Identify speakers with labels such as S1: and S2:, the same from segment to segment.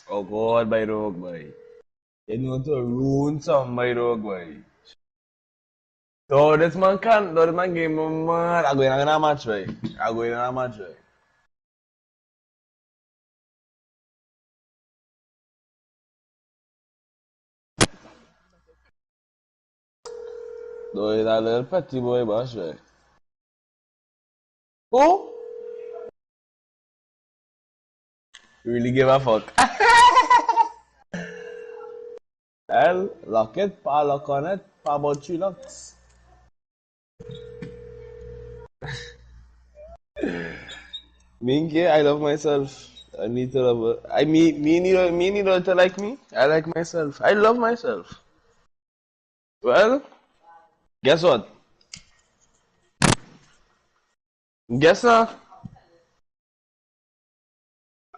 S1: Oh God, by dog, boy. You know to ruin some, by dog, boy. So this man can't, this man game mad. I go in a match, boy. I go in a match, boy. Though he's a little petty boy, boss, boy. Who? Really give a fuck. Well, lock it, pa lock on it, pa about 3 locks. Me, I love myself. I need to love. Me need to like me. I like myself. I love myself. Well, guess what? Guess not.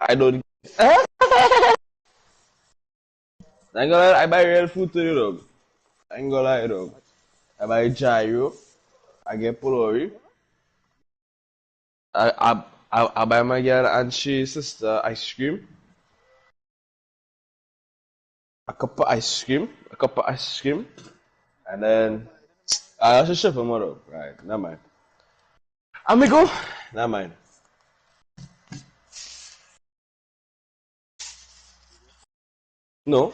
S1: I don't. I ain't gonna lie, I buy real food to you, dog. I ain't gonna lie, dog. I buy gyro. I get pulori. I buy my girl and she sister ice cream. A cup of ice cream, and then I should ship them dog. Right, never mind. Amigo, never mind. No,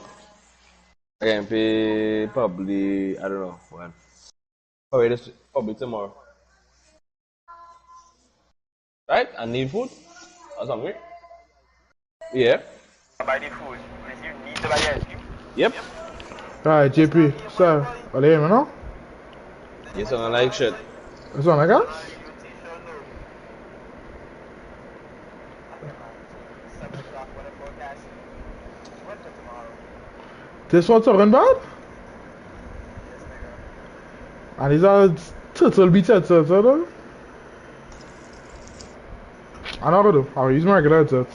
S1: I can pay probably I don't know when. Probably tomorrow. Right? I need food or something. Yeah.
S2: Buy the food. If you need to buy the ice cream.
S1: Yep.
S3: Alright, JP, sir, olha aí, não?
S1: Yes, I like shit.
S3: Isso é legal? This one's talking about? And these are turtle beach headsets, though? I know what to do. I'll use my regular headsets.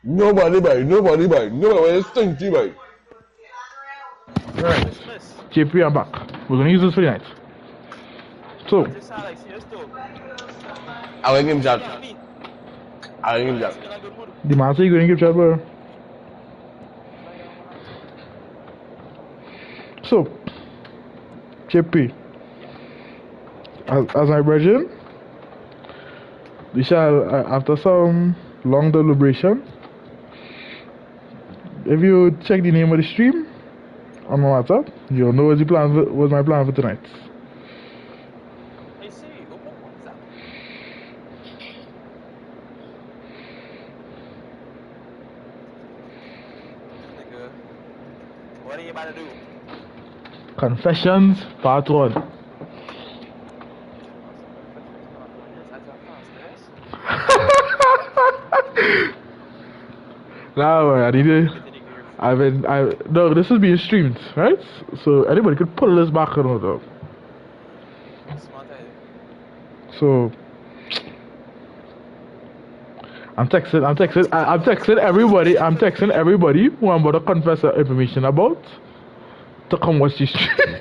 S1: Nobody buy. Nobody is stinky buy.
S3: Right. JP, I'm back. We're gonna use this for the night. So.
S1: I will give him that. I will give him that.
S3: The man say you're gonna give chat, bro. So, JP, as my brethren, we shall, after some long deliberation, if you check the name of the stream on my WhatsApp, you'll know what was my plan for tonight.
S2: What are you about to do?
S3: Confessions, part 1. Now, I need to. No, this is being streamed, right? So anybody could pull this back on though. So I'm texting everybody who I'm about to confess information about to come watch this stream.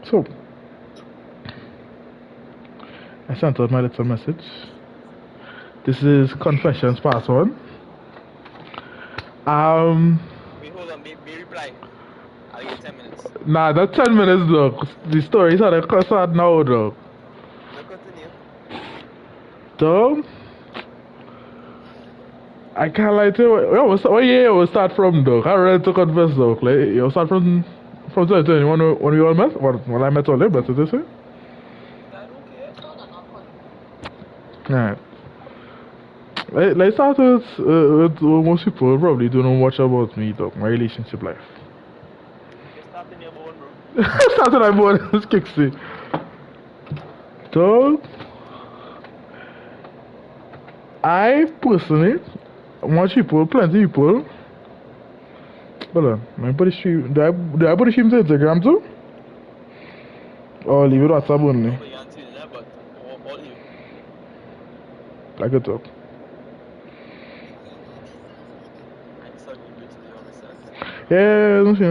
S3: So, I sent out my little message. This is Confessions Part 1.
S2: Wait, hold on, be reply. I'll get 10 minutes.
S3: Nah, not 10 minutes though. The stories are sad now though.
S2: No, continue.
S3: So, I can't lie to you. What year we start from though? I ready to confess though. Like, you start from 2021 when we all met? When I met all them, that's what they say? Alright. Let's start with most people probably don't know much about me though, my relationship life.
S2: Start in your bone, bro.
S3: Start in my bone, it's Kixie. So, I personally, much people, plenty of people. Hold on, I put the stream. Do I put the stream to Instagram too? Or leave it WhatsApp only.
S2: But you answer that, but all you.
S3: I could talk.
S2: I just agree with you on myself.
S3: Yeah, no see.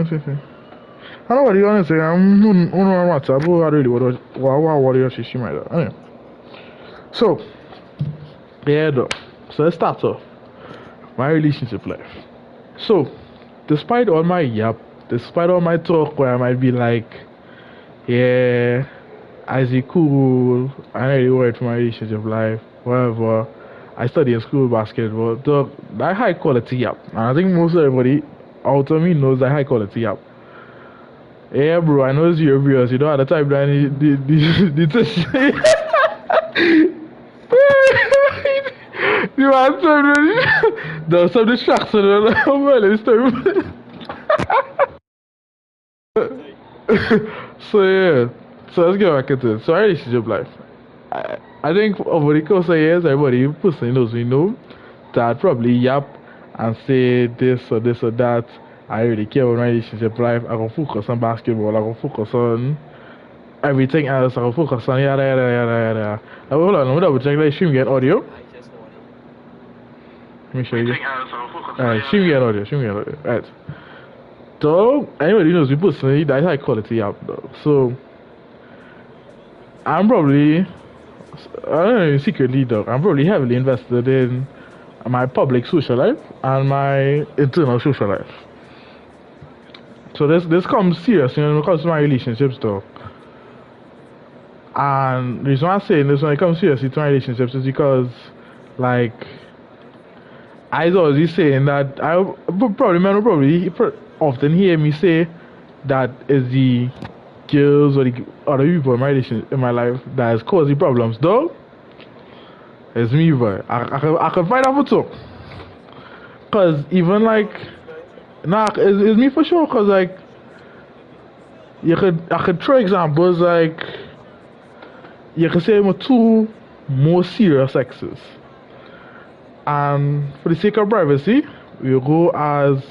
S3: I know what you want to say. I'm on WhatsApp. But I really what you she might have. Anyway. So, yeah, though. So let's start off my relationship life. So, despite all my yap, despite all my talk where I might be like, yeah, I see cool, I really worried for my relationship life, whatever. I study in school basketball. Dog, that high quality yap. And I think most everybody out of me knows that high quality yap. Yeah, bro, I know it's your viewers. You know, at the time, that you answered there's some distraction. Well, it's time. So yeah, so let's get back into it. So our relationship life. I think over the course of years, everybody personally knows we know that probably yap and say this or that. I really care about my relationship life. I can focus on basketball. I can focus on everything else. I can focus on yada yada yada yada. Hold on, let me double check. Like, stream get audio.
S2: I just want it.
S3: Let me show you. Alright, stream get audio. Stream get audio. Right. So anybody knows me personally, that's high quality app though. So I'm probably, I don't know, secretly though, I'm probably heavily invested in my public social life and my internal social life. So this comes serious, when it comes to my relationships though. And the reason why I'm saying this when it comes seriously to my relationships is because, like, I was always saying that men will probably often hear me say that is the girls or the other people in my in my life that is causing problems. Though it's me, but I can find out for two. Cause even like, nah, it's me for sure. Cause like, I could throw examples like, you can say my two more serious exes. And for the sake of privacy, we'll go as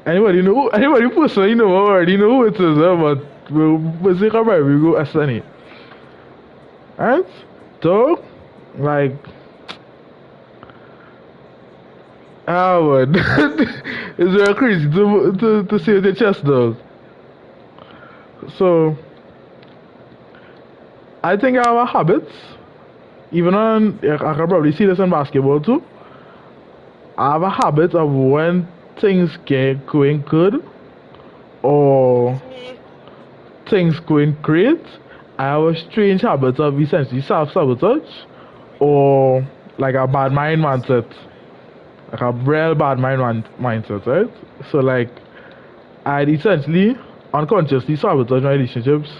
S3: anybody personally know already know who it is, but for the sake of privacy, we'll go as any. Right? So, like, man, it's very crazy to see what the chest does. So, I think I have a habit. Even on, I can probably see this in basketball too. I have a habit of when things get going good or things going great, I have a strange habit of essentially self-sabotage or like a bad mind mindset. Like a real bad mindset, right? So like, I'd essentially unconsciously sabotage my relationships,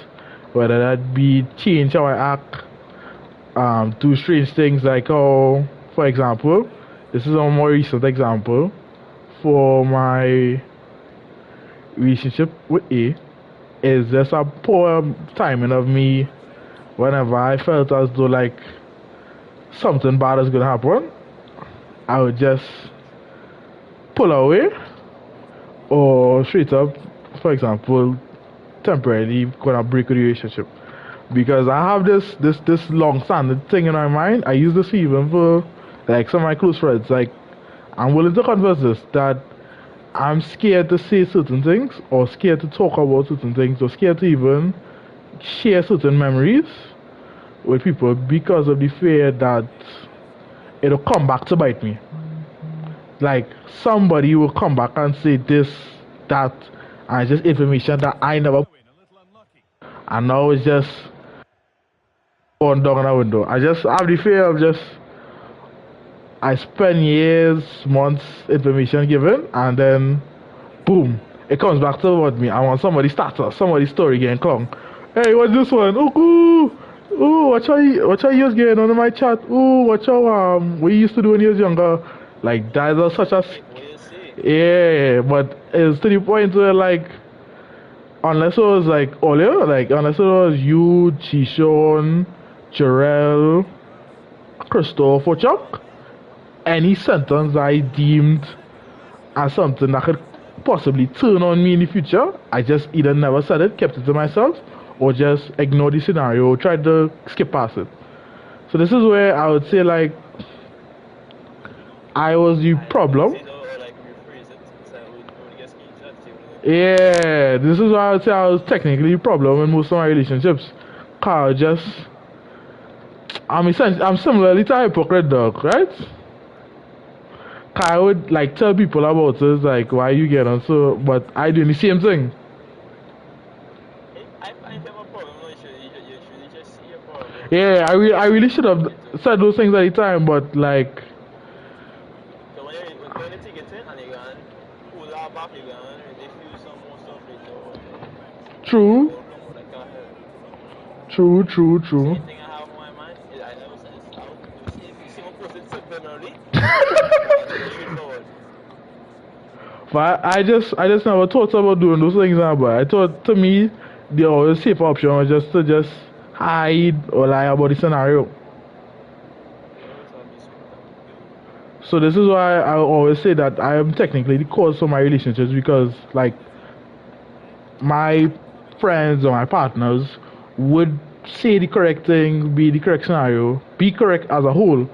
S3: whether that be change how I act, do strange things like, oh, for example, this is a more recent example for my relationship with A. Is just a poor timing of me whenever I felt as though like something bad is gonna happen, I would just pull away or straight up, for example, temporarily gonna break a relationship. Because I have this long standing thing in my mind. I use this even for like some of my close friends. Like, I'm willing to confess this that I'm scared to say certain things or scared to talk about certain things or scared to even share certain memories with people because of the fear that it'll come back to bite me. Like, somebody will come back and say this, that, and just information that I never, and now it's just going down the window. I just have the fear of just, I spend years, months, information given, and then boom, it comes back to about me. I want somebody's status, somebody's story getting clung. Hey, what's this one? Oh, cool. Oh, watch how you getting on my chat. Oh, watch how we used to do when you was younger. Like, that is such a yeah, but it's to the point where like, unless it was like earlier, like unless it was you, Chishon, Jarrell, Christopher, Chuck, any sentence I deemed as something that could possibly turn on me in the future, I just either never said it, kept it to myself, or just ignored the scenario, or tried to skip past it. So this is where I would say like I was the problem.
S2: Say it or like rephrase it. So we get screenshots.
S3: Yeah, this is why I would say I was technically the problem in most of my relationships. Cause just I'm similarly to a hypocrite dog, right? I would like tell people about it, like why you get on so, but I do the same thing.
S2: I find you have a problem. No, you should just see a problem.
S3: Yeah, I really should have said those things at the time, but like,
S2: So when you take it in and you can pull that back, you can diffuse some more stuff later.
S3: true,
S2: Or like that.
S3: true.
S2: Same thing I have on my mind. I never said this out. If you see one person subliminally, you should forward.
S3: But I just never thought about doing those things now. But I thought to me, the always safe option was just to just hide or lie about the scenario. So this is why I always say that I am technically the cause for my relationships because like my friends or my partners would say the correct thing, be the correct scenario, be correct as a whole,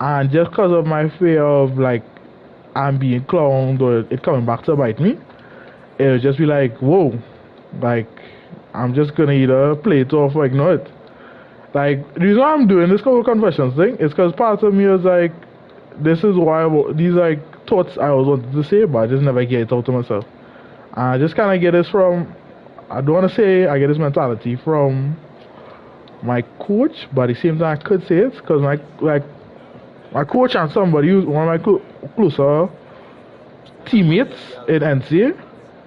S3: and just because of my fear of like I'm being clowned or it coming back to bite me, it would just be like, whoa, like I'm just gonna either play it off or ignore it. Like the reason why I'm doing this whole confessions thing is because part of me was like, this is why these like thoughts I always wanted to say, but I just never get it out to myself. And I just kind of get this from, I don't want to say I get this mentality from my coach, but at the same time I could say it because my coach and somebody who's one of my closer teammates in NCA.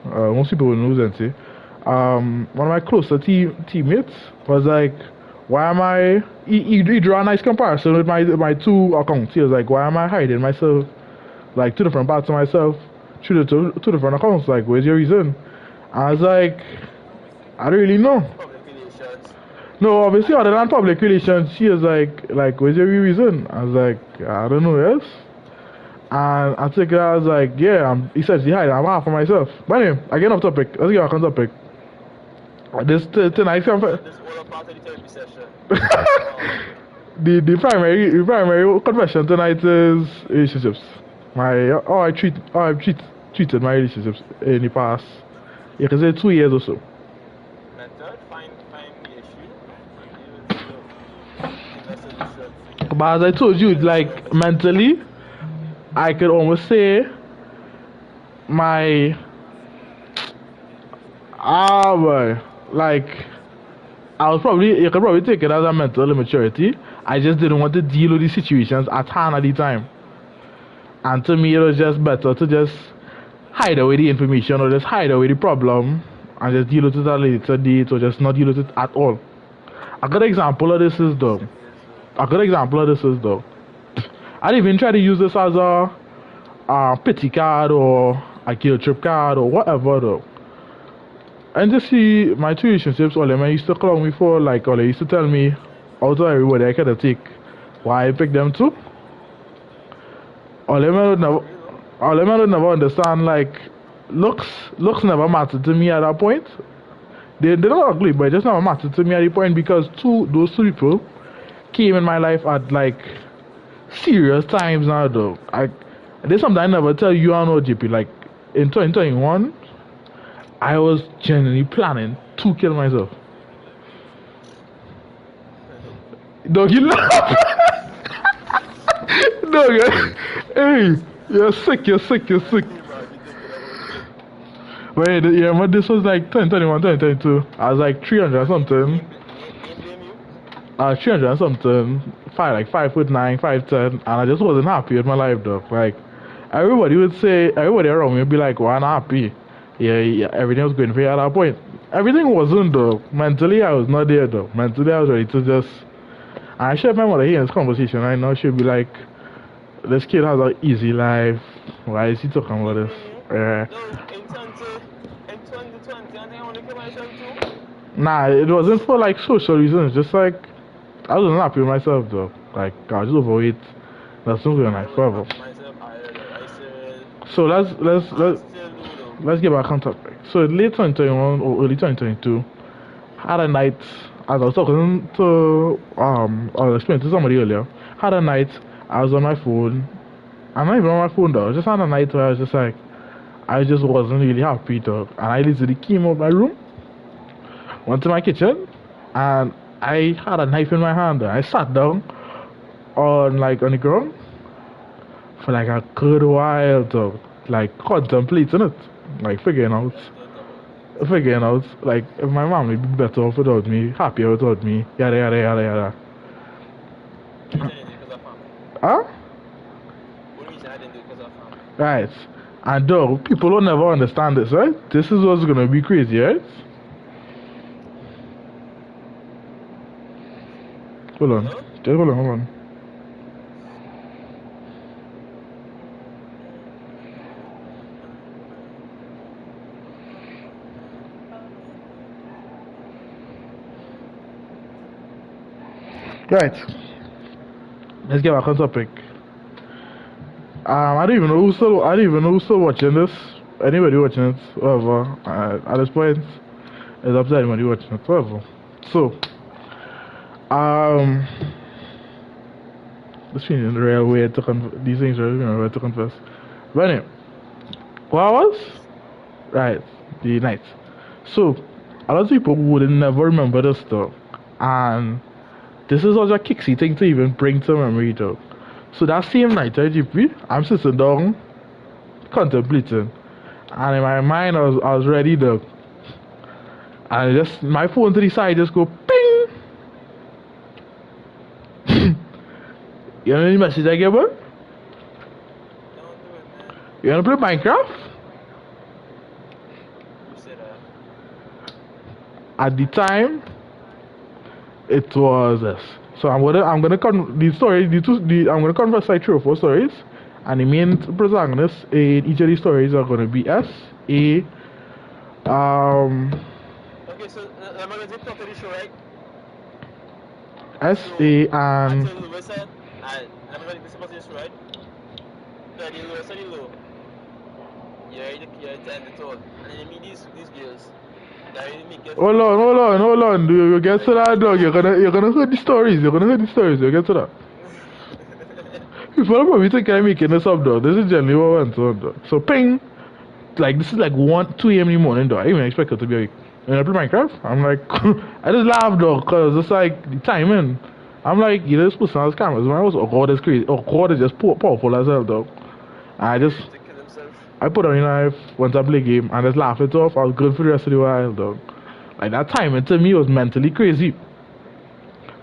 S3: Most people will know NCA. One of my closer teammates was like, why am I? He drew a nice comparison with my two accounts. He was like, why am I hiding myself, like two different parts of myself, through the two different accounts? Like, where's your reason? I was like, I don't really know.
S2: Public relations.
S3: No, obviously other than public relations, she was like, where's your real reason? I was like, I don't know, yes. And I think I was like, yeah, he said, yeah, I'm half for myself. But anyway, again off topic. Let's get back on topic. This tonight's
S2: This all a part of the therapy session.
S3: the primary confession tonight is relationships. Treated my relationships in the past. You can say 2 years or so.
S2: Method, find the issue, and give it a solution.
S3: But as I told you, like mentally, I could almost say my boy, like you could probably take it as a mental immaturity. I just didn't want to deal with the situations at hand at the time. And to me, it was just better to just hide away the information or just hide away the problem and just deal with it at a later date or just not deal with it at all. A good example of this is though. I'd even try to use this as a pity card or a guilt trip card or whatever though. And just see my two relationships, all them used to call me for, like, all they used to tell me out of everybody I could take why I picked them too. All them would never understand, like, looks never mattered to me at that point. They're not ugly, but it just never mattered to me at the point because those two people came in my life at, like, serious times now though. There's something I never tell you and OJP, like, in 2021, I was genuinely planning to kill myself. Dog, you laugh. Dog, hey, you're sick. Wait, yeah, but this was like 2021, 2022. I was like 300 or something. 300 or something. 5'9", 5'10", and I just wasn't happy with my life, though. Like, everybody around me would be like, well, I'm happy. Yeah, everything was going for you at that point. Everything wasn't though. Mentally, I was not there though. Mentally, I was ready to just. I shared my mother here in this conversation right now. She'll be like, this kid has an easy life. Why is he talking about this? Nah, it wasn't for like social reasons. Just like, I wasn't happy with myself though. Like, I was just overweight. That's not going like forever. So let's let's get back on topic. So late 2021 or early 2022, had a night. As I was talking to I was explaining to somebody earlier. Had a night. I was on my phone. I'm not even on my phone though. Just had a night where I was just like, I just wasn't really happy though. And I literally came out of my room, went to my kitchen, and I had a knife in my hand. I sat down on the ground for like a good while though, like contemplating it, like figuring out like if my mom would be better off without me, happier without me, yada yada yada yada.
S2: The reason I didn't do it because of family.
S3: Huh?
S2: Only reason I didn't do it because of family.
S3: Right. And though people will never understand this, right? This is what's gonna be crazy, right? Hold on.
S2: Hello?
S3: Just hold on. Right. Let's get back on topic. I don't even know who's still watching this. Anybody watching it, whatever. At this point, it's up to anybody watching it, whatever. So, this feeling the real way to these things are the way to confess. But anyway, what was? Right, the night. So, a lot of people would never remember this stuff, and this is such a kicksy thing to even bring to memory though. So that same night at GP, I'm sitting down contemplating, and in my mind I was ready though. And just my phone to the side just go ping. You know any message I get, bro?
S2: Don't do it, man.
S3: You wanna play Minecraft?
S2: Who said that?
S3: At the time, it was this. So I'm gonna I'm gonna converse like 3 or 4 stories, and the main protagonists in each of these stories are gonna be S, A,
S2: Okay, so I'm going to plot the show, right?
S3: S, A, and
S2: Until Lewis said, and I'm going to plot this show, right? So the Lewis said the low. You're 10 to 12. And then you meet these girls. That really make it.
S3: hold on. Do you get to that dog? You're gonna hear the stories. You get to that. People are probably thinking I'm making this up though. This is generally what went on though. So ping, like this is like 1, 2 a.m. in the morning though. I even expect it to be like when I play Minecraft. I'm like I just laugh though because it's like the timing. I'm like you know this person has cameras. Man, I was God is crazy. God is just powerful as hell though. I just
S2: To kill himself.
S3: I put on a knife, went to play game, and just laugh it off. I was good for the rest of the while, dog. Like that timing to me was mentally crazy.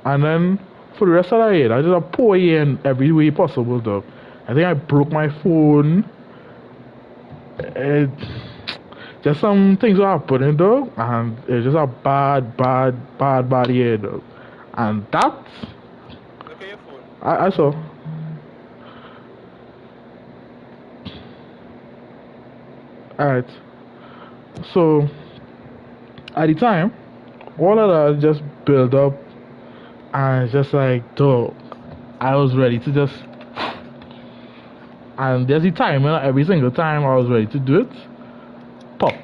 S3: And then for the rest of the year, I just a pour in every way possible, dog. I think I broke my phone. It, just some things were happening, dog, and it's just a bad year, dog. And that
S2: Look at your phone.
S3: I saw. Alright. So at the time, all of that just built up and it's just like dog. I was ready to just and there's the time, you know, every single time I was ready to do it, pop.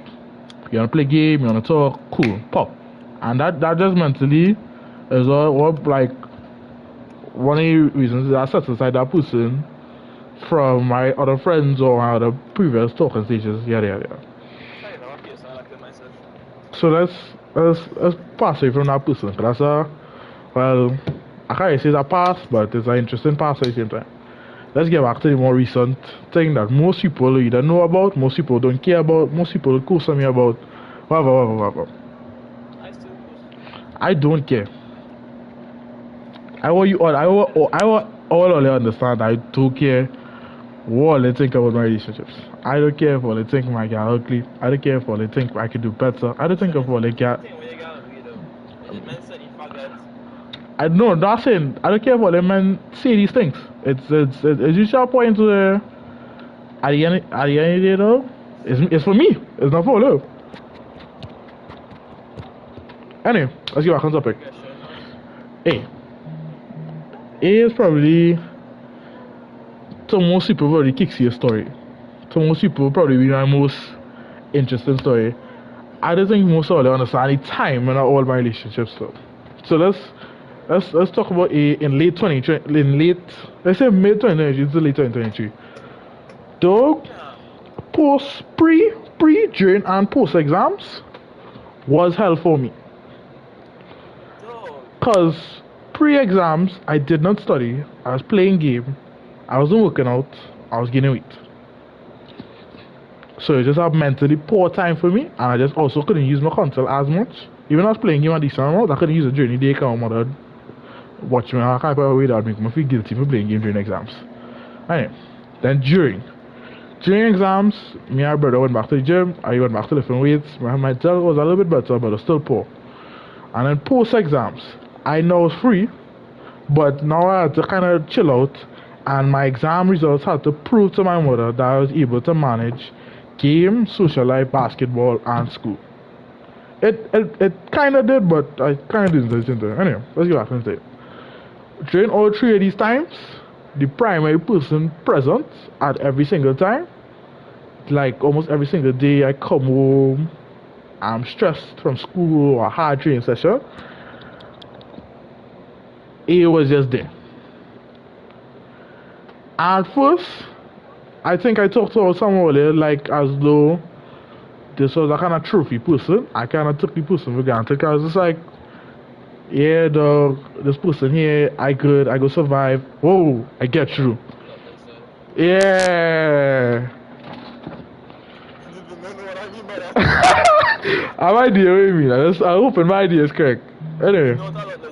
S3: You wanna play game, you wanna talk, cool, pop. And that just mentally is all like one of the reasons that I set aside that person from my other friends or my other previous talking stages, yada yada yada.
S2: I know, okay, so I kill myself.
S3: So let's pass away from that person. 'Cause that's well, I can't say it's a past, but it's an interesting past at the same time. Let's get back to the more recent thing that most people either know about, most people don't care about, most people question me about, whatever.
S2: I still post.
S3: I don't care. I want you all. I want all of you to understand. I don't care what they think about my relationships. I don't care if all they think I get ugly. I don't care if all they think I could do better. I don't think of all they get.
S2: Thing where you gotta do it though. The man said he forgot.
S3: I no, not saying I don't care what the men say these things. It's you shall point to the at the end of the day though. It's for me. It's not for love. Anyway, let's get back on topic. A. A is probably to most people probably kicks your story. To most people probably be my most interesting story. I don't think most of them understand the time in all my relationships though. So let's talk about in late 2020 in late let's say mid 2023 to late 2023. Dog
S2: Yeah.
S3: post pre during and post exams was hell for me.
S2: Dog.
S3: Cause pre exams I did not study. I was playing game. I wasn't working out. I was gaining weight. So it just a mentally poor time for me, and I just also couldn't use my console as much. Even though I was playing game a decent amount, I couldn't use it during the day because my mother would watch me. I can't put away that make me feel guilty for playing game during exams. Anyway, then during exams, me and my brother went back to the gym. I went back to lifting weights. My mental was a little bit better, but it was still poor. And then post exams, I know it's free, but now I had to kind of chill out. And my exam results had to prove to my mother that I was able to manage game, social life, basketball, and school. It kind of did, but I kind of didn't listen to it. Anyway, let's get back to it. During all three of these times, the primary person present at every single time, like almost every single day, I come home, I'm stressed from school or a hard training session. It was just there. At first, I think I talked to someone earlier, like as though this was a kind of trophy person. I kind of took the person for granted because I was just like, yeah, dog, this person here, I go survive. Whoa, I get through. Yeah.
S2: You don't know what I mean by that.
S3: I'm idea with me. I hope my idea is correct. Anyway.
S2: You know what a lot is?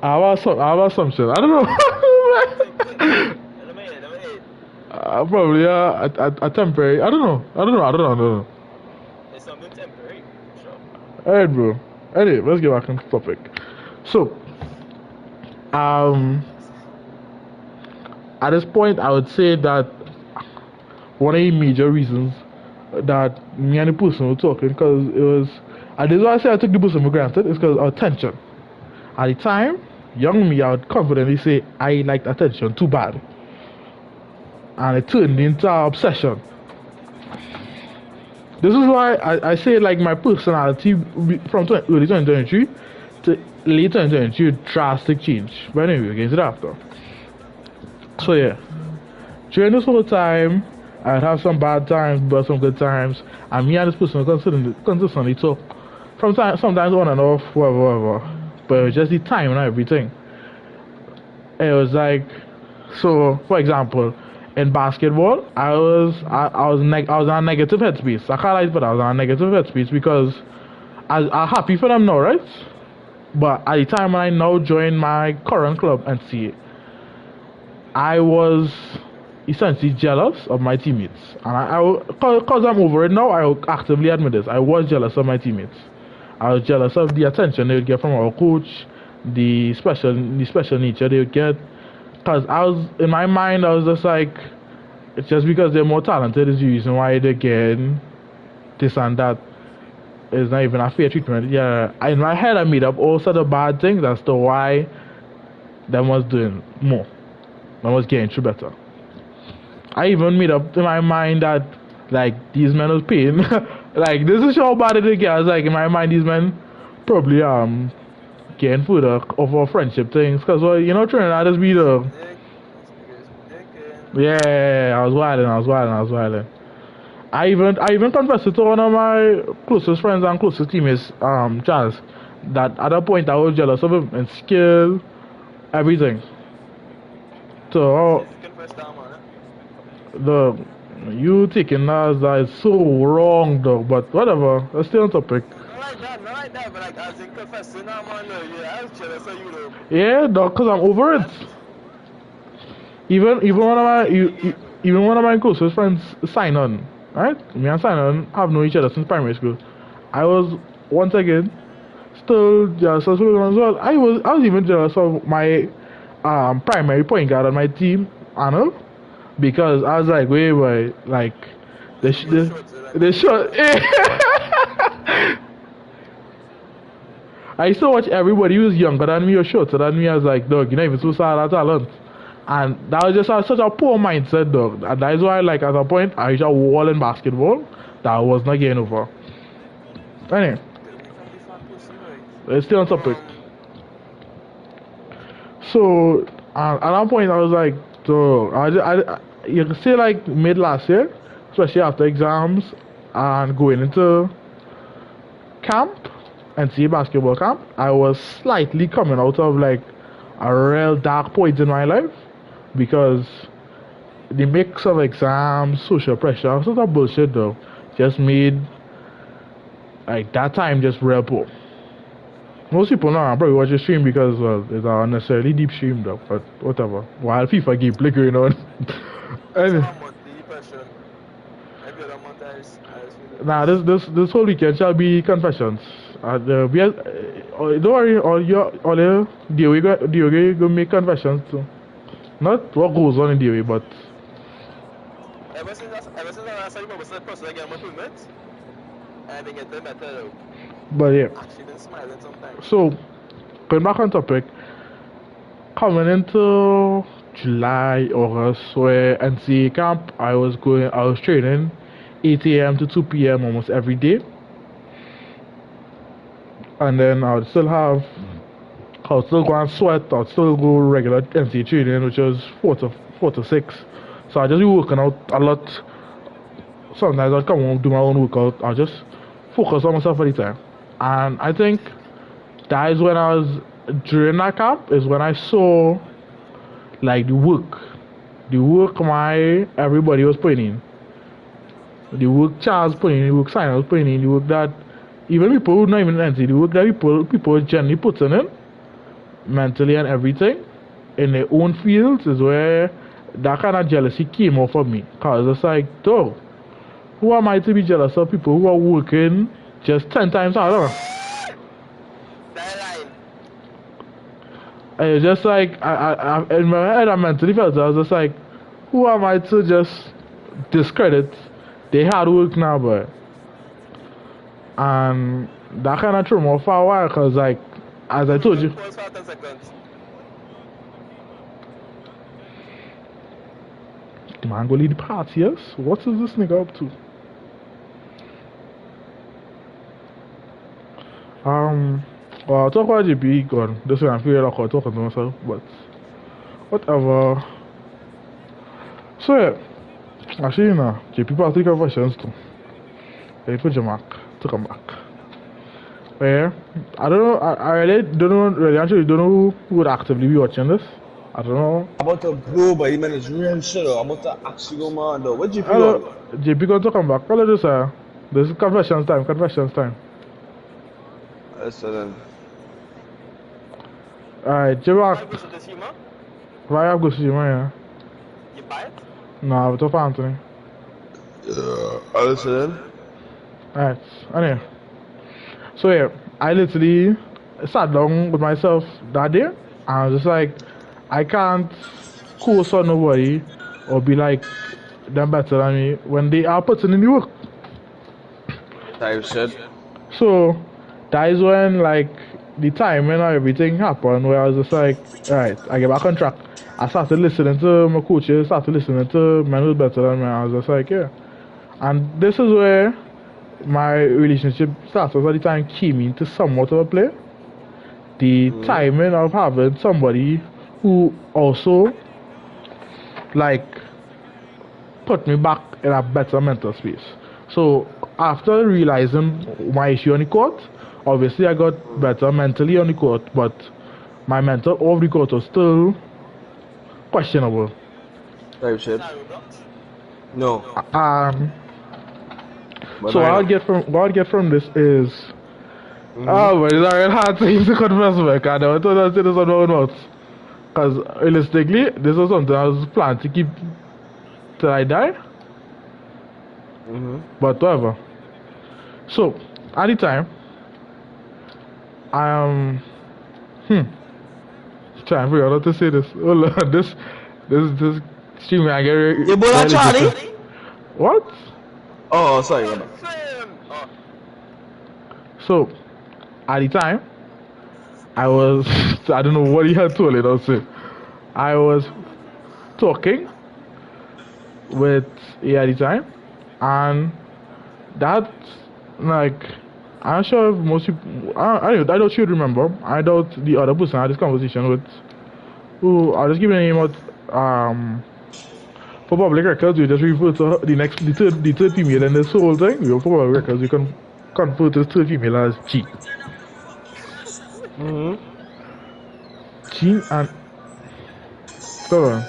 S3: I have assumption. I don't know.
S2: Let me hear.
S3: Probably a temporary. I don't know.
S2: It's something temporary. Sure.
S3: Alright, bro. Anyway, let's get back on topic. So, at this point, I would say that one of the major reasons that me and the person were talking, because it was, and this is why I say I took the person for granted, is because of attention. At the time, young me, I would confidently say I liked attention too bad. And it turned into an obsession. This is why I say like my personality from early 2023 to late 2023 drastic change. But anyway, we'll get into that after. So yeah, during this whole time, I'd have some bad times, but some good times. And me and this person would consistently talk from time, sometimes on and off, whatever. But it was just the time and everything. It was like, so for example, in basketball, I was on a negative headspace. I can't lie, but I was on a negative headspace because I'm happy for them now, right? But at the time when I now joined my current club and see, I was essentially jealous of my teammates, and because I'm over it now, I will actively admit this. I was jealous of my teammates. I was jealous of the attention they would get from our coach, the special nature they would get. Cause I was in my mind, I was just like, it's just because they're more talented is the reason why they're getting this and that. It's not even a fair treatment. Yeah, in my head, I made up all sort of bad things as to why them was doing more, them was getting through better. I even made up in my mind that like these men was paying. Like this is how bad it gets. Like in my mind, these men probably getting further of our friendship things. Cause well, you know, Trinidad is be the yeah. I was wilding. I even confessed it to one of my closest friends and closest teammates, Jazz, that at that point I was jealous of him in skill, everything. So the you taking that is so wrong though, but whatever. Let's stay on topic.
S2: Not like that, but like as in confessing, I'm on yeah, I was jealous of you though.
S3: Yeah, dog, cause I'm over it. Even one of my closest friends, Simon, right? Me and Simon have known each other since primary school. I was once again still jealous of him as well. I was even jealous of my primary point guard on my team, Arnold, because I was like, wait, like the shot. I used to watch everybody who was younger than me or shorter than me. I was like, dog, you're not even so sad at talent. And that was just such a poor mindset, though. And that is why, like, at a point, I reached a wall in basketball that I was not getting over. Anyway,
S2: Get away from the fat pussy, right?
S3: it's still on topic. So, at that point, I was like, so, you can say, like, mid last year, especially after exams and going into camp, NCAA basketball camp, I was slightly coming out of, like, a real dark point in my life because the mix of exams, social pressure, sort of bullshit though, just made like that time just real poor. Most people know I probably watch the stream because it's a unnecessarily deep stream though, but whatever. While FIFA keep flickering on.
S2: So
S3: And,
S2: how much the depression? Every other month I feel
S3: nah, this whole weekend shall be confessions. Don't worry, all your DOA go make confessions too. Not what goes on in DOA, but
S2: ever since I started my business process, I get my permit, and they get them better.
S3: yeah.
S2: Actually, been smiling sometimes.
S3: So going back on topic, coming into July, August, where NCA camp, I was training 8 a.m. to 2 p.m. almost every day. And then I would still go and sweat, I would still go regular NCA training, which was 4 to 6. So I just be working out a lot. Sometimes I'd come home, do my own workout, I'll just focus on myself all the time. And I think that is when during that camp, is when I saw like the work everybody was putting in, the work Charles putting in, the work Simon was putting in, the work that even people who not even NC, the work that people generally putting in mentally and everything in their own fields is where that kind of jealousy came off of me. Cause it's like, though, who am I to be jealous of people who are working just 10 times harder?
S2: That line.
S3: And it's just like, in my head, I mentally felt I was just like, who am I to just discredit their hard work now, boy? And that kind of threw me off for a while, because, like, as I told you,
S2: Pause for 10 seconds.
S3: the man go lead the party, yes? What is this nigga up to? Well, I'll talk about JP, God. This way I'm feeling like I'm talking to myself, but whatever. So, yeah, actually, you know, JP party confessions too. They put your mark to come back. Yeah, I don't know, I really don't know, actually don't know who would actively be watching this. I don't know.
S1: I'm about to blow, but man, it's real shit. I'm about to actually go mad though. What GP
S3: Hello,
S1: on?
S3: JP going to come back. Hello, this is confessions time.
S1: Excellent.
S3: Alright,
S2: I
S3: JP,
S2: go to the cinema.
S3: why have go see you, man?
S2: You buy it?
S3: No, I'm talking Anthony.
S1: Excellent.
S3: Alright, anyway. So yeah, I literally sat down with myself that day and I was just like, I can't course on nobody or be like them better than me when they are putting in the work.
S1: Type shit.
S3: So that is when like the time when everything happened where I was just like, alright, I get back on track. I started listening to my coaches, started listening to men who's better than me. I was just like, yeah. And this is where my relationship status at the time came into somewhat of a play. The timing of having somebody who also like put me back in a better mental space. So after realizing my issue on the court, obviously I got better mentally on the court, but my mental off the court was still questionable.
S1: Type shit. No. But
S3: So
S1: I
S3: what I get from this is, oh, but it's a real hard thing to confess, man. I don't know to say this on my own mouth. Because realistically, this was something I was planning to keep till I die. But whatever. So at the time, I am trying to figure out how to say this. Oh Lord, this stream I get.
S1: You boy that Charlie?
S3: What?
S1: Oh, sorry, man.
S3: So, at the time, I was, I don't know what he had told it, I'll say. I was talking with A at the time, and that like I'm not sure if most people. I doubt she would remember. I doubt the other person I had this conversation with. Who I'll just give you the name out. For public records, we just refer to the third female in this whole thing. We for public records, we can convert this third female as G.
S1: Mm-hmm.
S3: G and so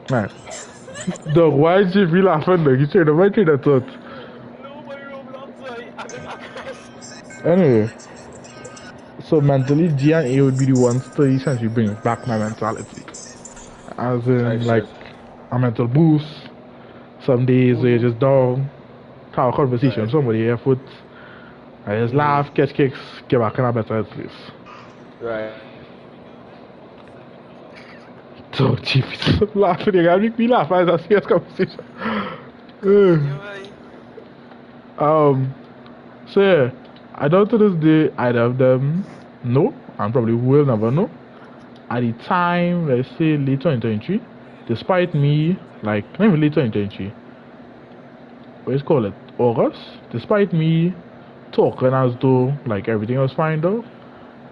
S3: right. Dog, why is Jeffrey laughing? Dog, you turned my train of thought.
S2: Nobody Roblox, sorry. I think I
S3: Anyway, so mentally, G and A would be the ones to essentially bring back my mentality. As
S1: I
S3: in, like,
S1: should.
S3: a mental boost. Some days where you're
S1: Mm-hmm.
S3: just down, have a conversation
S1: Right.
S3: with somebody here, foot. I just
S1: Mm-hmm.
S3: laugh, catch kicks, get back in a better place.
S1: Right.
S3: So, chief, stop laughing. You gotta make me laugh as I see this conversation.
S2: continue, right?
S3: So yeah, I don't to this day either of them know, and probably will never know. At the time, let's say late 2023, despite me, like, not even late 2023, what is call it, August, despite me talking as though, like, everything was fine though,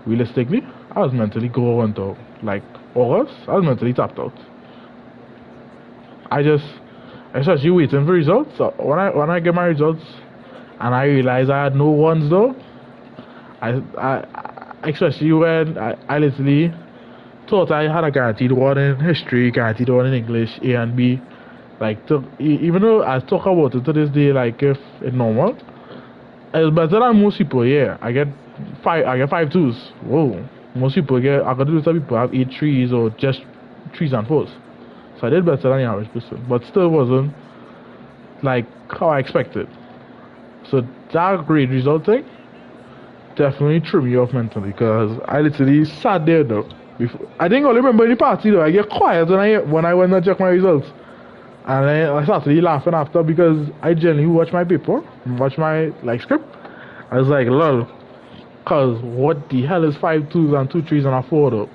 S3: realistically, I was mentally going though. Like, August, I was mentally tapped out. I just, especially waiting for results. So when I get my results, and I realized I had no ones though, especially when I literally thought I had a guaranteed one in history, guaranteed one in English, A and B. Like, even though I talk about it to this day, like if it's normal, it's better than most people. Yeah, I get five twos. Whoa, most people get. I got to do some people have eight threes or just threes and fours. So I did better than the average person, but still wasn't like how I expected. So that great result thing definitely threw me off mentally because I literally sat there though. Before I didn't only remember any party though. I get quiet when I went and check my results, and I started laughing after because I generally watch my paper, watch my like script. I was like, lol, cause what the hell is five twos and two threes and a four though?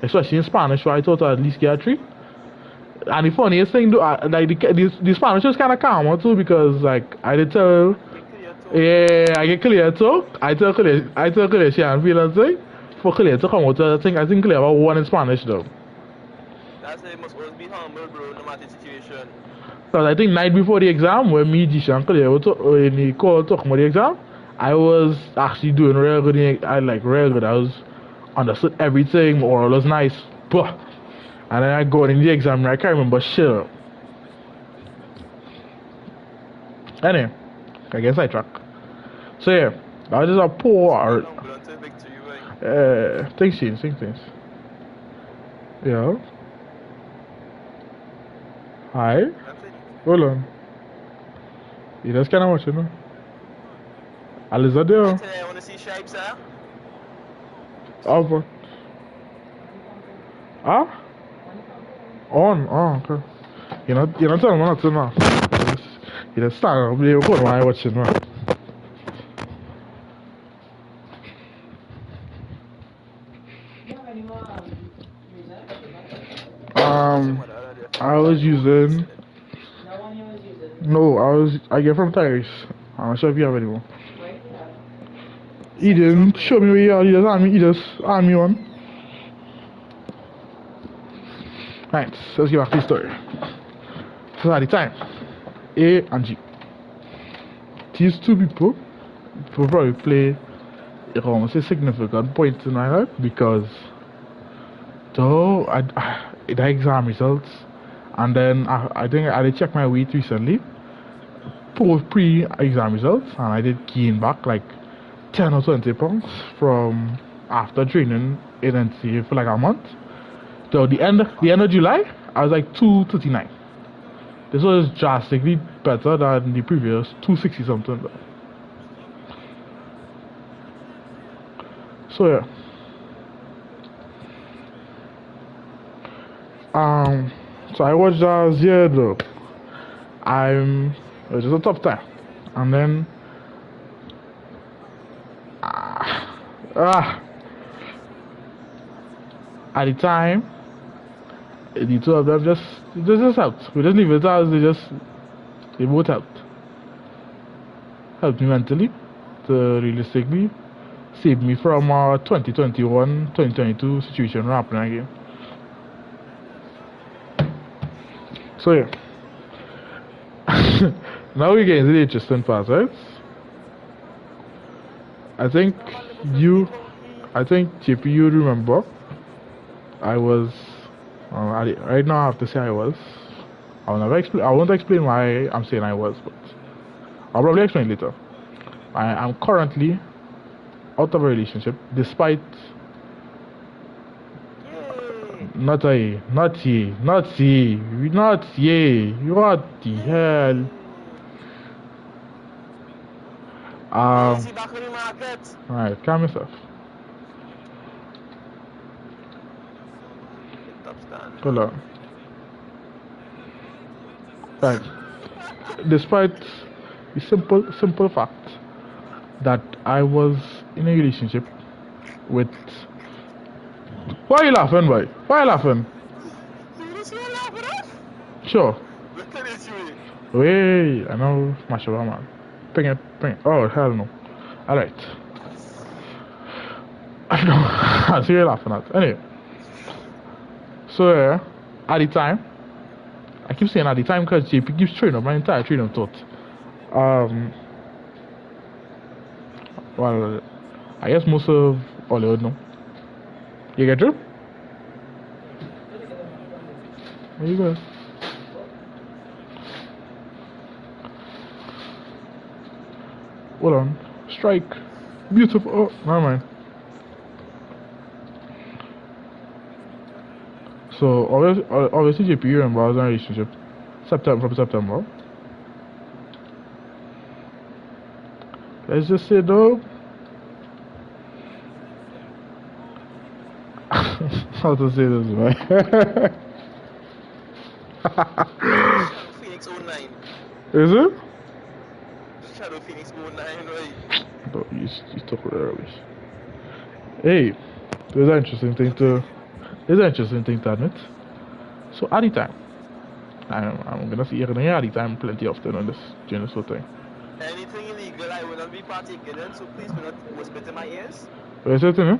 S3: Especially in Spanish, where I thought I'd at least get a three. And the funniest thing, though, like the Spanish was kind of calmer too because like I did tell,
S2: Get clear talk.
S3: yeah, I get clear too. I tell clear she and feeling thing for clear to come out. I think clear about one in Spanish though.
S2: That's why you must always be humble, bro, no matter the situation.
S3: Because I think night before the exam, when me, Jisha, and Clear when he called talking about the exam, I was actually doing real good. I like real good. I was understood everything. Oral was nice. Bah. And then I go in the exam, I can't remember shit. Anyway, I guess I track. So yeah, that was just a poor.
S2: Humble until victory, right?
S3: Things. Yeah. Hi.
S2: That's it.
S3: Hold on. You just kind of watching, no? Aliza
S2: I
S3: there.
S2: tell you, I want to see stripes, huh?
S3: Over. Ah? On. Oh, okay. You're not telling me not to know. You just stand up, you go when I watching, no?
S2: Watching what the other day from
S3: I was using.
S2: chilling.
S3: No, I get from Tyrese. I'm not sure if you have any more. Eden, show me where you are. You just arm me one. Right, so let's get back to the story. So at the time, A and G. These two people will probably play a significant point in my life because though the exam results and then I think I did check my weight recently post pre-exam results and I did gain back like 10 or 20 pounds from after training intensity for like a month. So the end of July I was like 239. This was drastically better than the previous 260 something. So yeah. So I watched Zero. It was just a tough time. And then ah at the time The two of them just helped. We just leave it as they both helped. Helped me mentally to realistically save me from 2021, 2022 situation happening again. So yeah. Now we get into the interesting part, right? I think JP, you remember, I was, right now I have to say I was. I won't explain why I'm saying I was, but I'll probably explain later. I'm currently out of a relationship, despite not ye. What the hell?
S2: Easy back on the market.
S3: Alright, calm yourself.
S2: Top stand.
S3: Hold on. Right. Despite the simple fact that I was in a relationship with. Why are you laughing, boy? Why are you laughing?
S2: You see what laughing at?
S3: Sure.
S2: Look at this way.
S3: Wait, I know mashallah man. Bring it. Oh hell no. Alright. I know. I see what you're laughing at. Anyway. So at the time, I keep saying at the time because JP keeps train up my entire train of thought. Well, I guess most of all you would know. You get through? There you go. Hold on. Strike. Beautiful. Oh, never mind. So, obviously JP, you remember I was in a relationship. From September. Let's just say though. How to say this, man?
S2: Phoenix 09.
S3: Is it?
S2: Shadow Phoenix 09, right?
S3: No, you talk rubbish. Hey, there's an interesting thing to admit. So at the time, I'm gonna see here at the time plenty often on during this whole thing.
S2: Anything illegal I will not be partaking in, so please do not whisper in my ears.
S3: What is it, you know?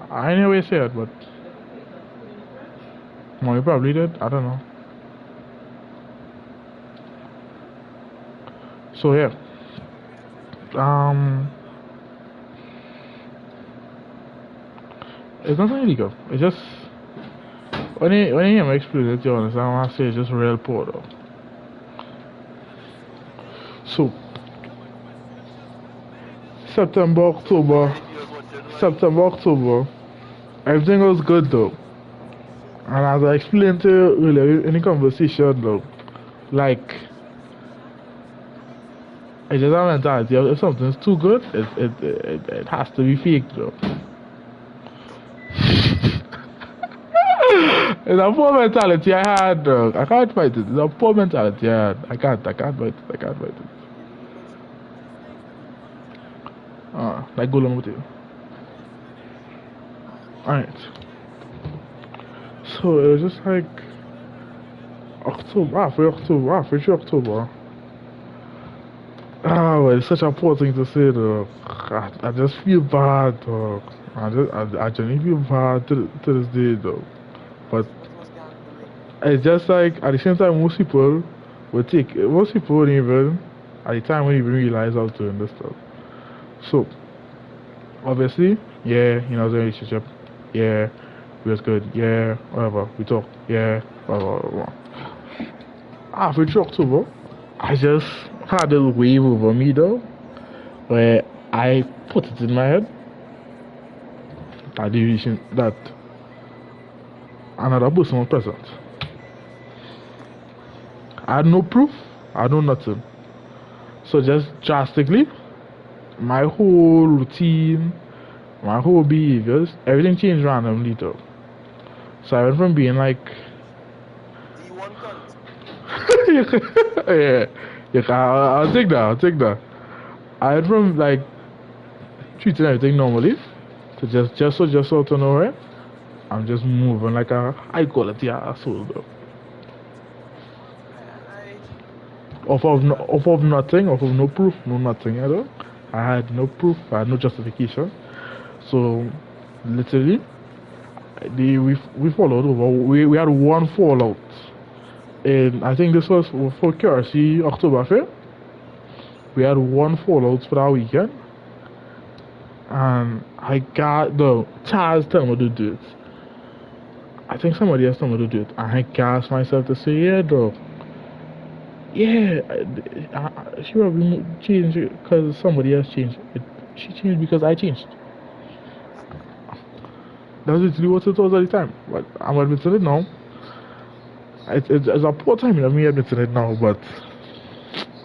S3: I ain't always say it, but well, you probably did. I don't know. So yeah, it's nothing illegal. It's just when you hear me explain it, you understand what I say. It's just real poor though. So September, October, everything was good though. And as I explained to you earlier in the conversation though, like it's just a mentality. If something's too good, it has to be fake though. It's a poor mentality I had, dog. I can't fight it. It's a poor mentality I had. I can't fight it. Like go along with you. Alright. So it was just like halfway through October. Well, it's such a poor thing to say, dog. I just feel bad, dog. I genuinely feel bad to this day, dog. But it's just like at the same time, most people wouldn't even at the time wouldn't even realize I was doing this stuff. So obviously, yeah, I was in a relationship. Yeah, we was good. Yeah, whatever. We talk. Yeah, whatever. Halfway through October, I just had a wave over me though, where I put it in my head that another person was present. I had no proof. I had no nothing. So just drastically, my whole routine, my whole behaviors, everything changed randomly though. So I went from being like
S2: D1 cunt.
S3: yeah, I'll take that. I went from like treating everything normally to just out of nowhere I'm just moving like a high quality asshole though. Off of nothing, off of no proof, no nothing at all. I had no proof, I had no justification. So literally, we followed over. We had one fallout, and I think this was for KRC October Fair. We had one fallout for that weekend, and I got the Chaz telling me to do it. I think somebody else told me to do it, and I gasped myself to say, yeah, dog. Yeah, she probably changed because somebody else changed. She changed because I changed. That's literally what it was at the time. But I'm admitting it now. It's a poor timing of me admitting it now, but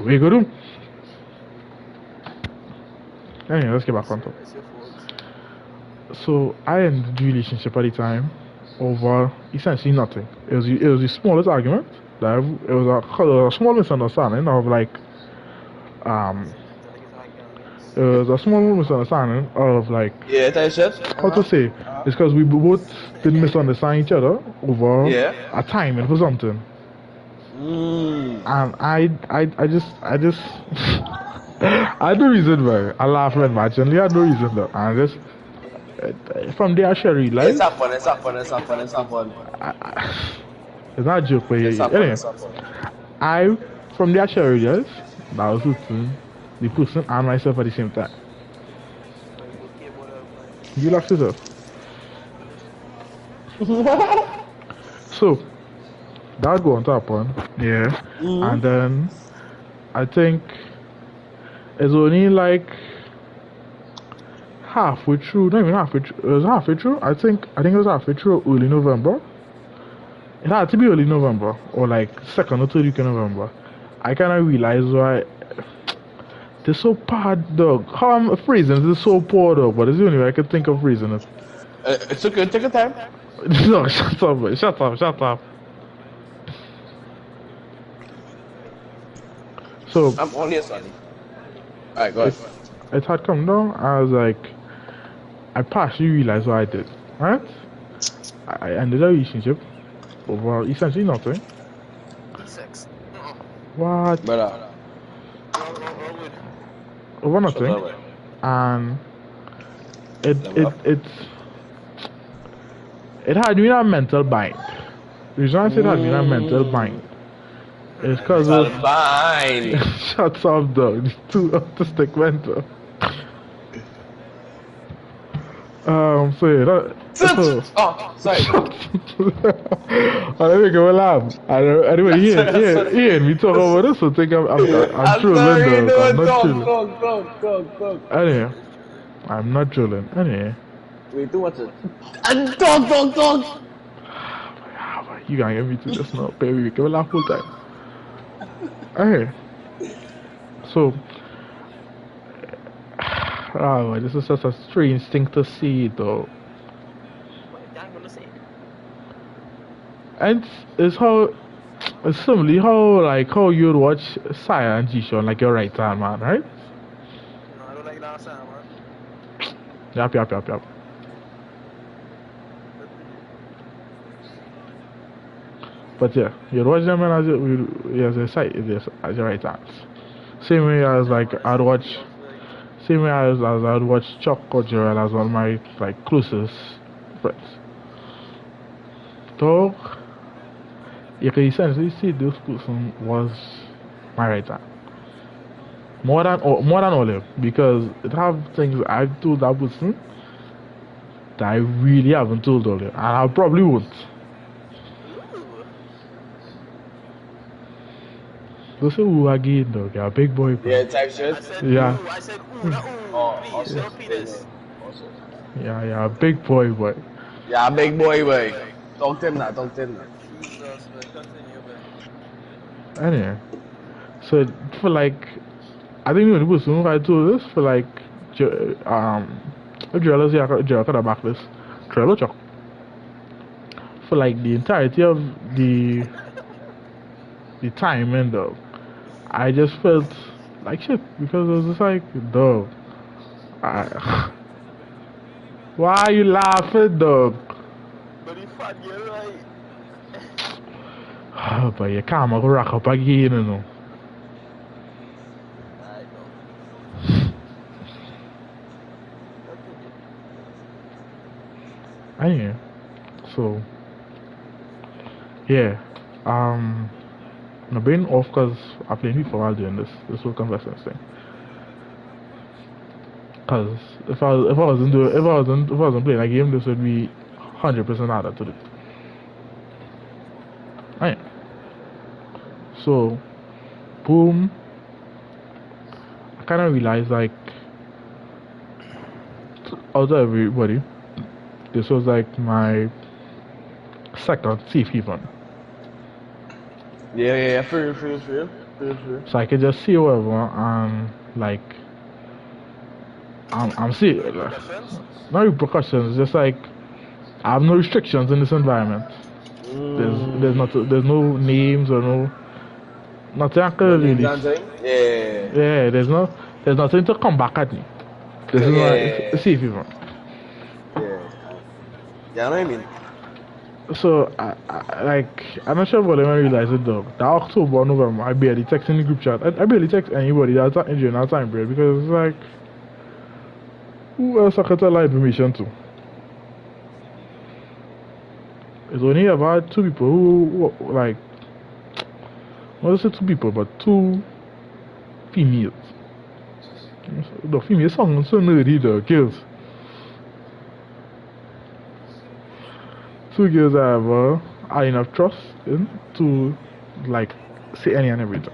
S3: we go do. Anyway, let's get back on top. So I ended the relationship at the time over essentially nothing. It was the smallest argument. It was a small misunderstanding of like um it was a small misunderstanding of like
S1: Yeah, that shit.
S3: how to say it's because we both didn't misunderstand each other over
S1: Yeah.
S3: a timing for something. And I just I had no reason why I laugh when actually I had no reason though. And just from there I shall realize
S1: It's not fun. It's not fun. It's not fun. It's not fun.
S3: it's not a joke, but
S1: It's not fun.
S3: anyway,
S1: It's not fun.
S3: I from there I shall realize that I was with the person and myself at the same time. You laughed it up. So that go on to happen, yeah. And then I think it's only like halfway through, not even halfway through, it was halfway through. I think it was halfway through early November. It had to be early November or like second or third week in November. I kind of realized why they're so bad, dog. How I'm phrasing this is so poor, dog. But it's the only way I could think of phrasing it.
S1: It's okay. Take your time.
S3: No, shut up, man. Shut up, shut up. So
S1: I'm only a son. Alright, go ahead.
S3: it had come down. I was like, I partially realized what I did. Right? I ended a relationship over essentially nothing.
S2: Sex.
S3: What?
S1: Brother.
S3: Over
S1: Shut
S3: nothing.
S1: up, man.
S3: And it had me in a mental bind. The reason I said it had me in a mental bind is because of
S1: Fine.
S3: shut up, dog. Too autistic mental. So yeah, so
S1: Oh, sorry.
S3: I think I will laugh. Anyway, here, me talk about this, so think I'm trolling,
S1: sorry.
S3: dog. I'm
S1: No,
S3: not trolling.
S1: go.
S3: Anyway, I'm not trolling. Anyway.
S1: Wait, do what? And dog.
S3: You can't get me to this now, baby. We can laugh full time. Hey. So, oh, this is such a strange thing to see, though. And it's how, it's similarly how you'd watch Saya and Jishan like your right hand man, right?
S2: No, I don't like that sound, man.
S3: Yep. But yeah, you'd watch them and as a side, as your right hands. Same way as like same way as I'd watch Chuck or Joel as one of my like closest friends. Dog, you can essentially see this person was my right hand. More than Olive, because it have things I've told that person that I really haven't told Olive, and I probably won't. Don't say ooh again, dog. You're a big boy, bro.
S1: Yeah, type shit.
S3: Yeah.
S2: I said ooh, not ooh. Please, don't penis.
S3: Yeah, a big boy.
S1: Yeah, big boy. Talk to him now.
S2: Jesus, man, continue, man.
S3: Anyway, so for like, I think the only person who I told this for like, if Joel is here, Joel could have back this. Trello Chuck. For like the entirety of the time and dog, I just felt like shit because I was just like, dog. Why are you laughing, dog?
S2: bad girl, right?
S3: But you can't rack up again, you know.
S2: I know.
S3: Anyway, so yeah, I'm being off because I played FIFA while doing this whole conversations thing. Because if I wasn't playing a game, this would be 100% harder to do. Right. So, boom. I kind of realized like out of everybody, this was like my second safe haven.
S1: Yeah, for real.
S3: So I could just see whatever and like I'm seeing
S2: Repercussions?
S3: no repercussions. Just like I have no restrictions in this environment. There's no names or nothing I
S1: No
S3: could
S1: names
S3: really.
S1: and thing? Yeah.
S3: Yeah, there's nothing to come back at me. This is my
S1: Yeah.
S3: safe haven.
S1: Yeah. Yeah, I know what I mean.
S3: So I'm not sure what I realized it though. That October, November, I barely text in the group chat. I barely text anybody that's not during that time period because it's like who else I could tell that information to? It's only about two people who like not say two people but two females. The female song so nerdy though, girls. Two girls I have are enough trust in to like say any and everything.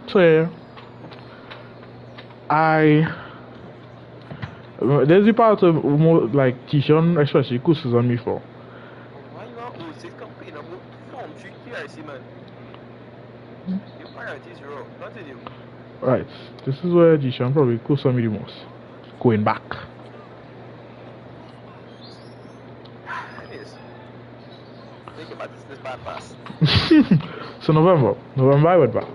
S3: So yeah, there's the part of more like Tishon especially curses on me for.
S2: Why you not always complain about form treat KIC, man? Your priorities wrong. Continue.
S3: Right, this is where Tishon probably curses on me the most. Going back.
S2: Anyways, think about this bypass.
S3: So November I went back.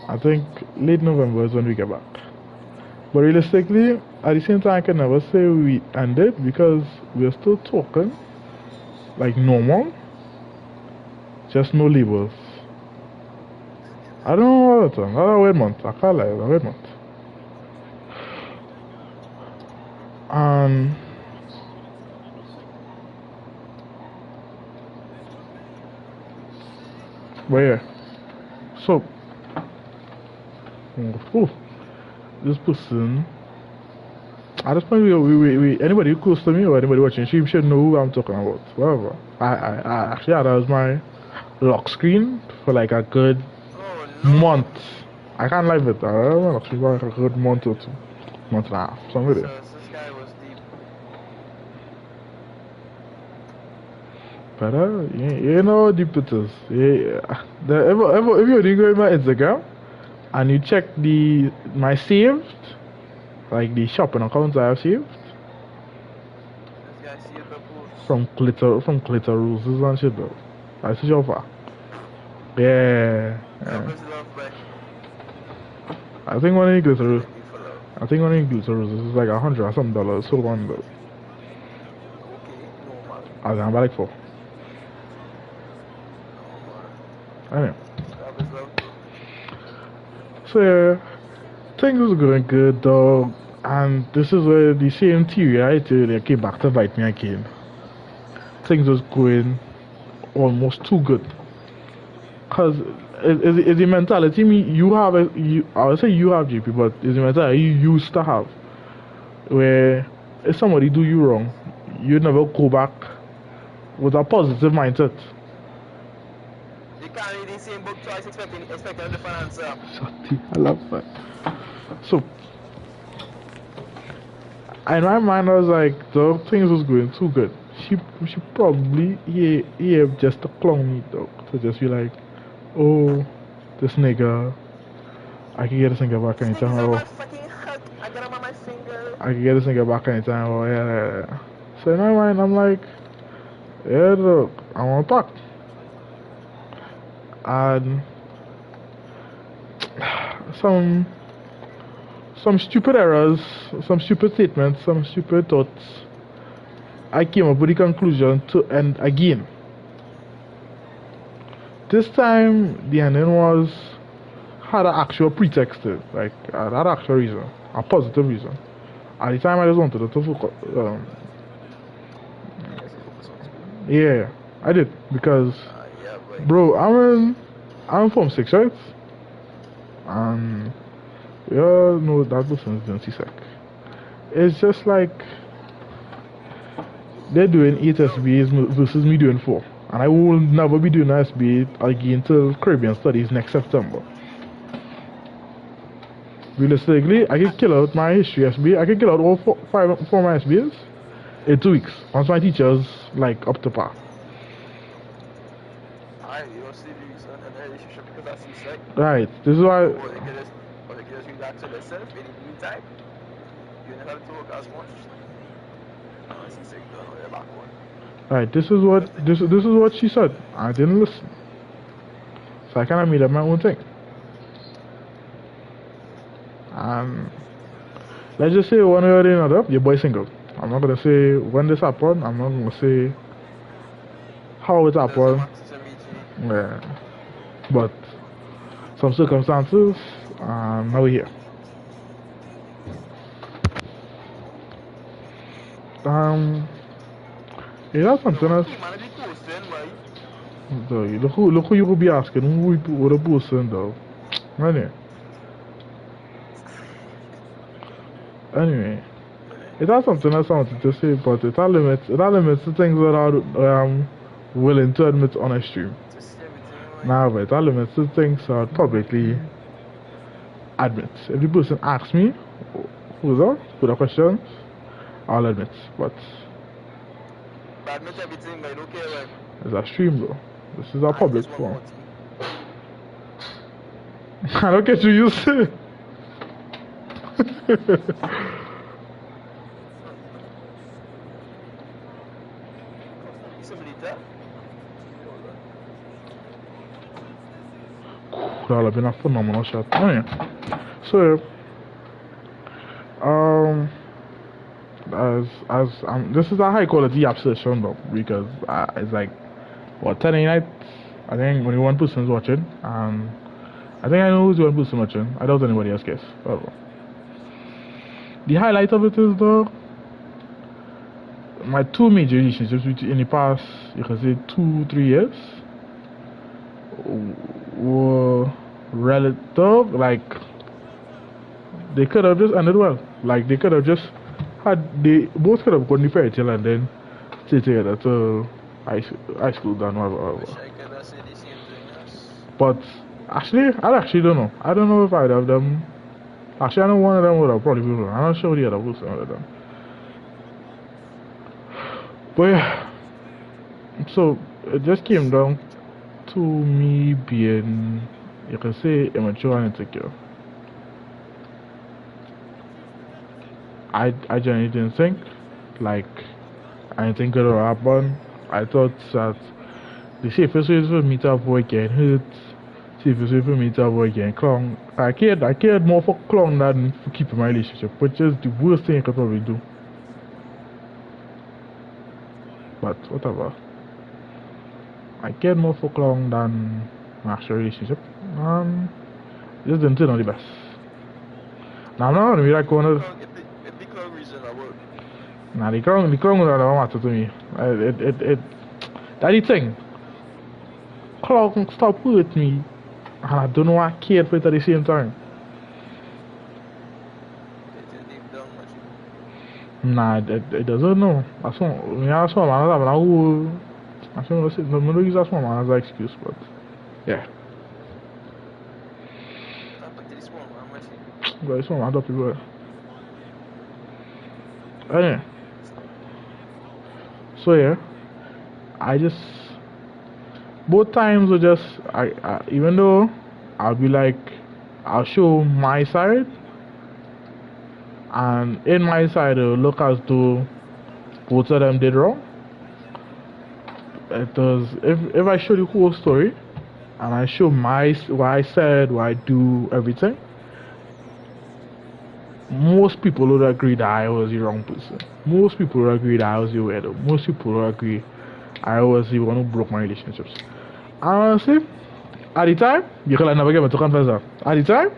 S3: I think late November is when we get back. But realistically, at the same time, I can never say we ended because we're still talking like normal, just no labels. I don't know what time. That's a weird month. I can't lie, it's a weird month. And but yeah, so this person. At this point, we anybody who close to me or anybody watching stream should know who I'm talking about. Whatever. I actually had that as my lock screen for like a good month. I can't lie with that. I had my lock screen for like a good month or two, month and a half, something like that.
S2: So this guy was deep.
S3: But you know how deep it is. Yeah. If you go in my Instagram and you check my saved, like the shopping accounts I have saved.
S2: This guy see the post.
S3: From glitter roses and shit though. I see how far. Yeah. I think one of the glitter roses is like $100 or something. So one though.
S2: Okay, normal.
S3: I was like 4. Anyway. So yeah, things was going good though, and this is where the same theory I told you came back to bite me again. Things was going almost too good. Cause it's the mentality I would say you have GP, but it's the mentality you used to have. Where if somebody do you wrong, you'd never go back with a positive mindset.
S2: You can't read the same book twice expecting a different answer.
S3: I love that. So in my mind I was like, dog, things was going too good. She probably just to clown me dog. To just be like, oh, this nigga, I can get this nigga back anytime. I can get this nigga back anytime. Oh yeah. So in my mind I'm like, yeah dog, I want back. And some stupid errors, some stupid statements, some stupid thoughts I came up with the conclusion to end again. This time, the ending was had an actual pretext to it, like had an actual reason, a positive reason. At the time, I just wanted to focus.
S2: Yes, you focus on school.
S3: Yeah, I did because,
S2: Yeah, boy.
S3: bro, I'm from six, right? And we all know that person is doing C-Sec. It's just like they're doing 8 SBAs versus me doing 4. And I will never be doing SBA again till Caribbean Studies next September. Realistically, I can kill out my history SBA. I can kill out all four my SBAs in 2 weeks once my teacher's like up to par.
S2: Alright, you don't see the reason and the relationship because that's C-Sec.
S3: Right, this is why.
S2: Or they can just relax to themselves in the meantime. You don't have to work as much. C-Sec done on your back one.
S3: Right, this is what she said. I didn't listen, so I kind of made up my own thing. And let's just say one way or another, your boy single. I'm not gonna say when this happened. I'm not gonna say how it happened. Yeah, but some circumstances, now we're here. Yeah, that's something else. Look who you could be asking. Who would a person though? Anyway, it has something else I wanted to say, but it has limits to things that I'm willing to admit on a stream. Nah, but it has limits to things I would publicly admit. If the person asks me, who's that? With a question, I'll admit. But
S2: admit everything, but I don't care when.
S3: It's a stream though. This is a public forum. I don't get you used to it. That would have been a phenomenal shot. Anyway, so this is a high quality app session though, because it's like what 10 night. I think only one person is watching. I think I know who's the one person watching. I doubt anybody else cares. Whatever. The highlight of it is though my two major relationships in the past, you can say 2-3 years, were relative. Like they could have just ended well. Like they could have just they both could have gone the fairy tale and then stay together till high school done, whatever. But actually, I actually don't know. I don't know if either of them. Actually, I know one of them would have probably been wrong. I'm not sure the other person would have done. But yeah, so it just came down to me being, you can say, immature and insecure. I genuinely didn't think, like, I didn't think it would happen. I thought that the safest way for me to avoid getting hurt, safest way for me to avoid getting clung. I cared more for clung than for keeping my relationship, which is the worst thing I could probably do. But whatever. I cared more for clung than my actual relationship, and it just didn't turn out the best. Now I'm not gonna be like one of. Nah, the crown don't matter to me. That's the thing. Clown stop with me, and I don't know why I cared for it at the same time. Nah, it doesn't know. I saw man having a whole. I shouldn't use that small man as an excuse, but yeah. But it's small man, don't people. Anyway. So yeah, I just both times were just I even though I'll be like I'll show my side, and in my side it'll look as though both of them did wrong. It does if I show the whole story and I show what I said, what I do, everything, most people would agree that I was the wrong person. Most people would agree that I was the weirdo. Most people would agree I was the one who broke my relationships. Honestly, at the time, you can never get me to confess that. At the time,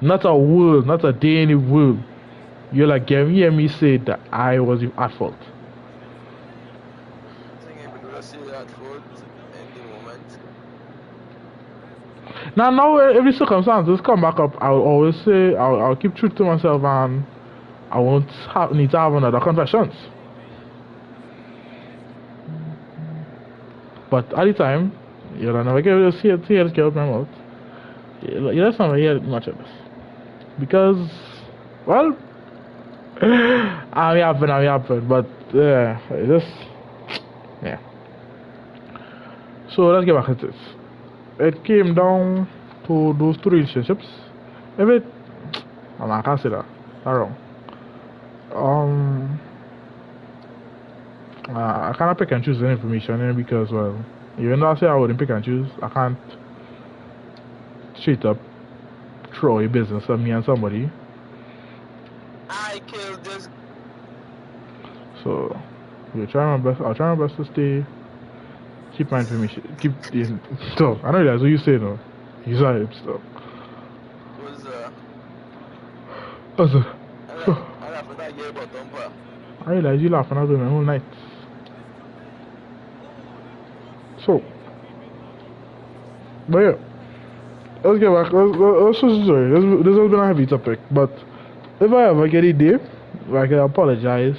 S3: not a word, not a day in the world, you like hear me say that I was at fault.
S2: I think able to say that fault in the moment.
S3: Now, if the circumstances come back up, I'll always say, I'll keep true to myself and I won't need to have another confessions. But at the time, you'll never get to see it get out my mouth. You just never hear much of this. Because, well, I'm happen, but just, yeah. So let's get back to this. It came down to those two relationships. If it, I can't say that. That's wrong. I cannot pick and choose the information because, well, even though I say I wouldn't pick and choose, I can't straight up throw a business on me and somebody.
S2: I killed this.
S3: So, I'll try my best to keep my information, keep the stuff. I know that's what you say, no. You say it stuff.
S2: Was
S3: What's it?
S2: I laugh at that year about Dumper.
S3: I realize you laughing at me the whole night. So, but yeah, let's get back. Let's switch the story. This has been a heavy topic, but if I ever get a day, I can apologize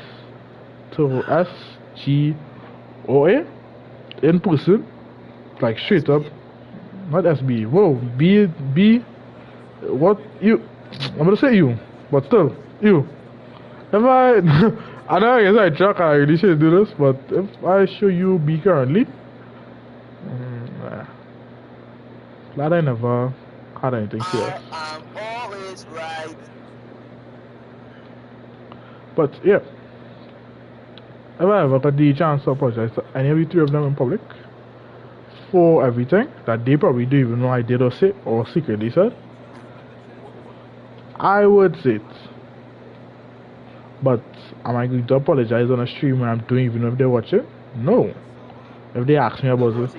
S3: to S, G, or A in person, like straight up, not SB. Whoa, B, what you? I'm gonna say you, but still you. If I, I know I guess I track. I really should do this, but if I show you B currently. Glad I never had anything serious.
S2: I am always right.
S3: But yeah, if I ever got the chance to apologize to any of the three of them in public for everything that they probably don't even know I did or say or secretly said, I would say it. But am I going to apologize on a stream when I'm doing even if they watch it? No. If they ask me about it,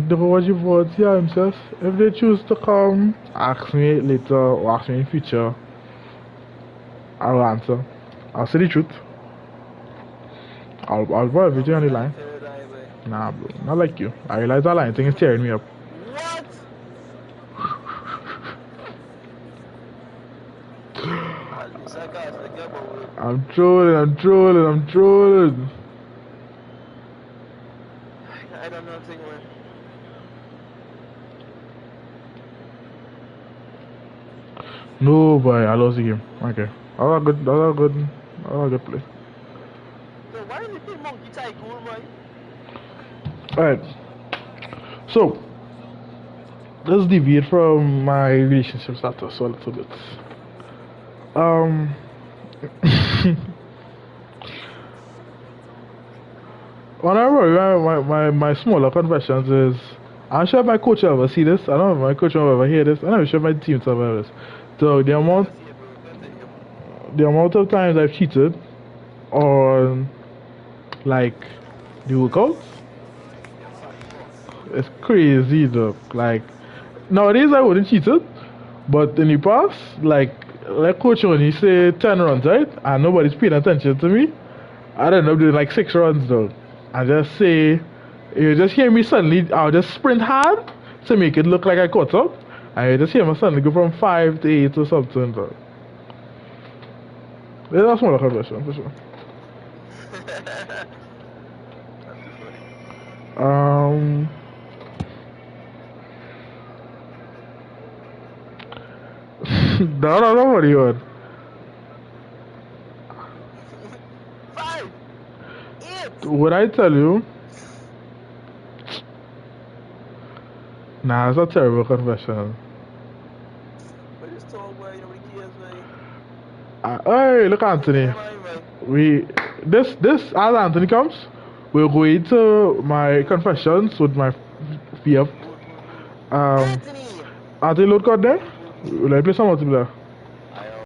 S3: they will watch your votes, yeah, himself. If they choose to come, ask me later or ask me in future, I'll answer. I'll say the truth. I'll put everything on the line. Nah, bro, not like you. I realize that line thing is tearing me up.
S2: What?
S3: I'm trolling.
S2: I don't know thing, man.
S3: No, boy, I lost the game. Okay. That was a good play.
S2: So why did you play Monkey Tycoon, man?
S3: Alright. So, let's deviate from my relationship status a little bit. Whenever my smaller confessions is, I'm sure my coach will ever see this. I don't know if my coach will ever hear this. I'm not sure my team will ever hear this. So the amount of times I've cheated on like the workouts, it's crazy though. Like nowadays I wouldn't cheat it, but in the past, like coach when he say 10 runs, right? And nobody's paying attention to me. I don't know, doing like 6 runs though. I just say, you just hear me suddenly, I'll just sprint hard to make it look like I caught up. And you just hear me suddenly go from 5 to 8 or something though. That's a smaller conversion for sure. No, what do you want?
S2: 5, 8.
S3: Would I tell you? Nah, it's a terrible confession.
S2: But it's tall, boy. Nobody cares, man.
S3: Hey, look, Anthony. This as Anthony comes, we'll go into my confessions with my PF.
S2: Anthony.
S3: Anthony, load card there. Will I play some multiplayer?